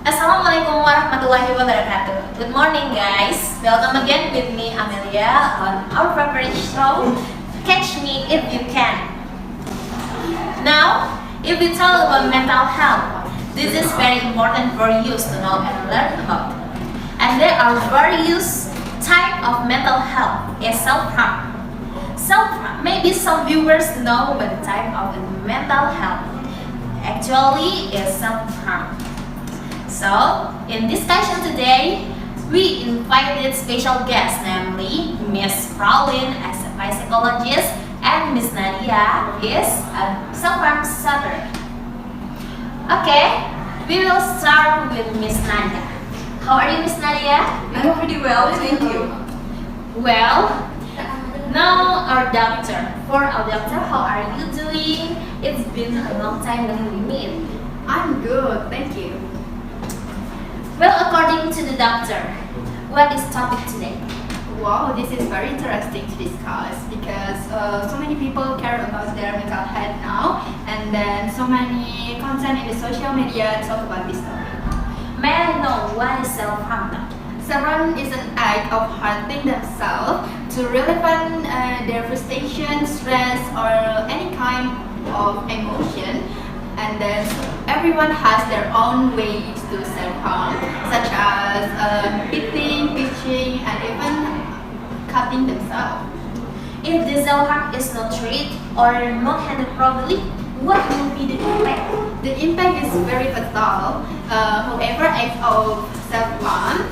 Assalamualaikum warahmatullahi wabarakatuh. Good morning guys. Welcome again with me Amelia on our favorite show, Catch Me If You Can. Now, if we talk about mental health, this is very important for you to know and learn about. And there are various types of mental health is self-harm. Self-harm, maybe some viewers know what the type of mental health actually is self-harm. So, in discussion today, we invited special guests, namely Miss Fraulein as a psychologist and Miss Nadia is a self-harm sufferer. Okay, we will start with Miss Nadia. How are you, Miss Nadia? I'm pretty well, thank you. Well, now our doctor. For our doctor, how are you doing? It's been a long time when we meet. I'm good, thank you. Well, according to the doctor, what is topic today? Wow, this is very interesting to discuss because so many people care about their mental health now, and then so many content in the social media talk about this topic. May I know what is self-harm? Self-harm is an act of hurting themselves to relieve their frustration, stress, or any kind of emotion. And then everyone has their own ways to self-harm, such as beating, pitching, and even cutting themselves. If the self-harm is not treated or not handled properly, what will be the impact? The impact is very fatal. Whoever acts of self-harm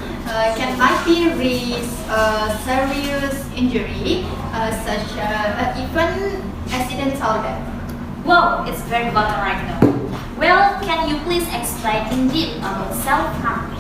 can likely risk serious injury, such as even accidental death. Wow, it's very vital right now. Well, can you please explain in depth about self-harm?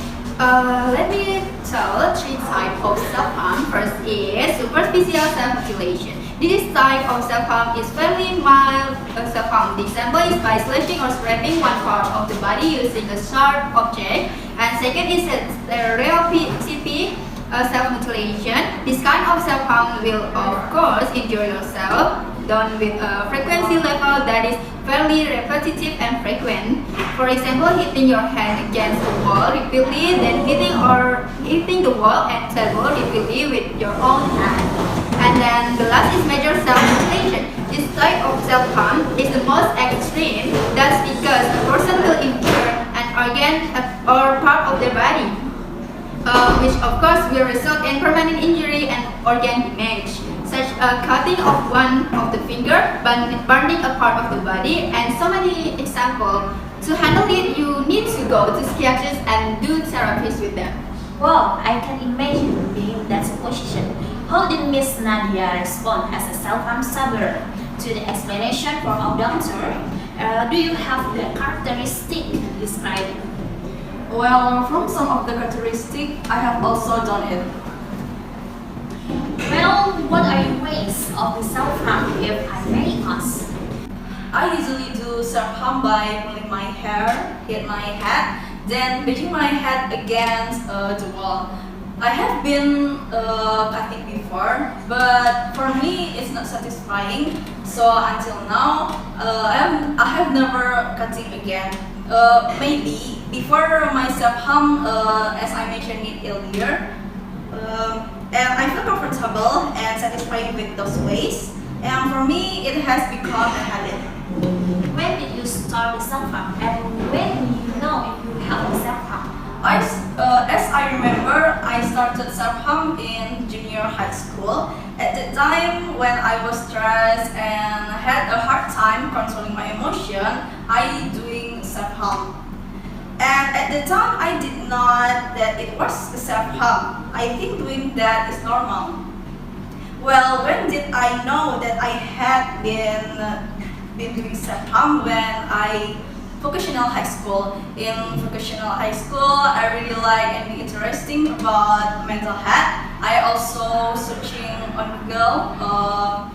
Let me tell three types of self-harm. First is superficial self-mutilation. This type of self-harm is fairly mild self-harm. The example is by slashing or scraping one part of the body using a sharp object. And second is stereotypic self-mutilation. This kind of self-harm will of course injure yourself, done with a frequency level that is fairly repetitive and frequent. For example, hitting your head against the wall repeatedly, then hitting the wall and table repeatedly with your own hand. And then the last is major self-mutilation. This type of self-harm is the most extreme. That's because a person will injure an organ or part of their body, which of course will result in permanent injury and organ damage, such as cutting off one of the finger, burning a part of the body, and so many examples. To handle it, you need to go to psychiatrists and do therapies with them. Wow, I can imagine being in that position. How did Miss Nadia respond as a self-harm sufferer to the explanation from our doctor? Do you have the characteristic described? Well, from some of the characteristics, I have also done it. Well, what are your ways of the self-harm if I may ask? I usually do self-harm by pulling my hair, hit my head, then beating my head against the wall. I have been cutting before, but for me it's not satisfying. So until now, I have never cutting again. Maybe before my self-harm, as I mentioned it earlier, and I feel comfortable and satisfied with those ways. And for me, it has become a habit. When did you start the self-harm and when do you know if you have the self-harm? As I remember, I started self-harm in junior high school. At the time when I was stressed and had a hard time controlling my emotion, I doing self-harm. And at the time, I did not that it was self-harm. I think doing that is normal. Well, when did I know that I had been doing self-harm? When I vocational high school. In vocational high school, I really like and be interesting about mental health. I also searching on Google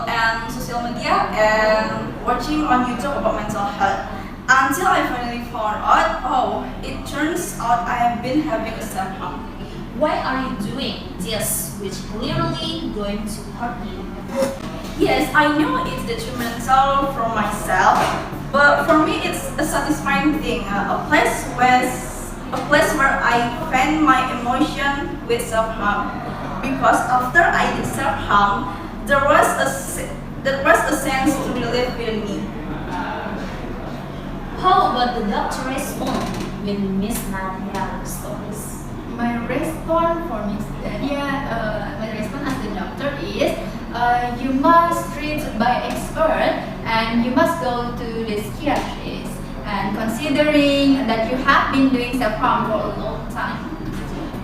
and social media and watching on YouTube about mental health. Until I finally found out, oh, it turns out I have been having a self-harm. Why are you doing this, which clearly going to hurt you? Yes, I know it's detrimental for myself, But for me, it's a satisfying thing, a place where I find my emotion with self-harm. Because after I did self-harm, there was a sense to relief in me. How about the doctor response when Miss Nadia stories? My response for Miss Nadia, my response as the doctor is, you must treat by expert and you must go to the psychiatrist. And considering that you have been doing self-harm for a long time.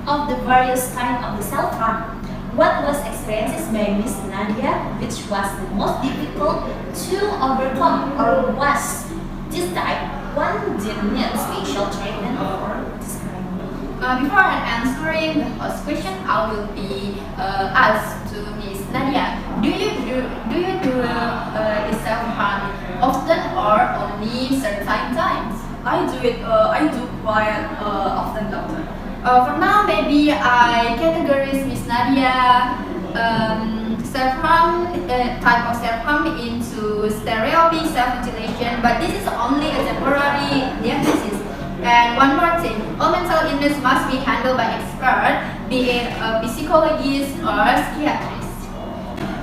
Of the various kinds of the self-harm, what was experienced by Miss Nadia which was the most difficult to overcome, or was this type one did need special treatment for this kind? Before answering the first question, I will be asked to Miss Nadia, do you do the self-harm often or only certain times? I do quite often, doctor. For now, maybe I categorize Miss Nadia self-harm, type of self-harm into stereotypic self-mutilation, but this is only a temporary diagnosis. And one more thing, all mental illness must be handled by expert, be it a psychologist or psychiatrist.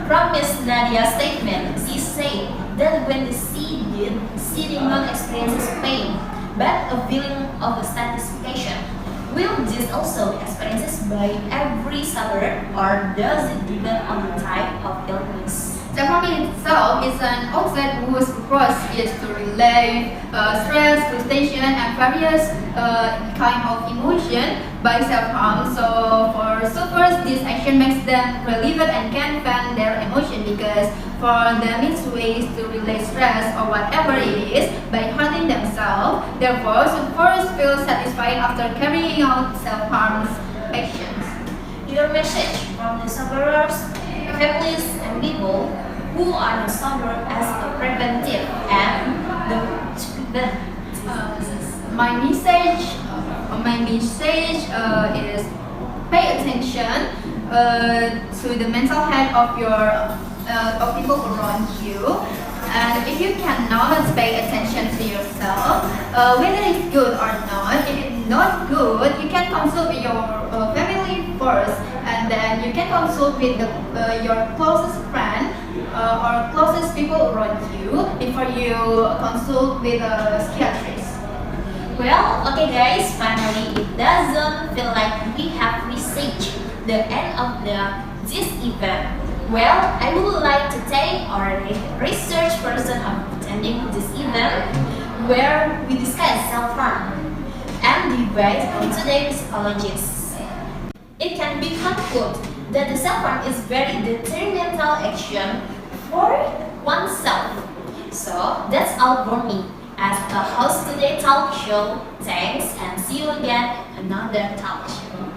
From Miss Nadia's statement, she said that when she did not experience pain, but a feeling of satisfaction. Will this also be experienced by every sufferer, or does it depend on the type of illness? Self-harm itself is an outlet whose purpose is to relieve stress, frustration, and various kind of emotion by self-harm. So for sufferers, this action makes them relieved and can vent their emotion, because for them it's ways to relieve stress or whatever it is by hurting themselves. Therefore, sufferers feel satisfied after carrying out self-harm actions. Your message from the sufferers, families, and people who are the sufferer as a preventive and the treatment. My message is pay attention to the mental health of your of people around you. And if you cannot pay attention to yourself, whether it's good or not, if it's not good, you can consult with your family first, and then you can consult with your closest friend or closest people around you before you consult with a psychiatrist. Well, okay guys, finally it doesn't feel like we have reached the end of this event. Well, I would like to thank our research person of attending this event where we discuss self-harm and debate on today's psychologists. It can be concluded that the self-harm is very detrimental action for oneself. So that's all for me as a host today talk show. Thanks and see you again another talk show.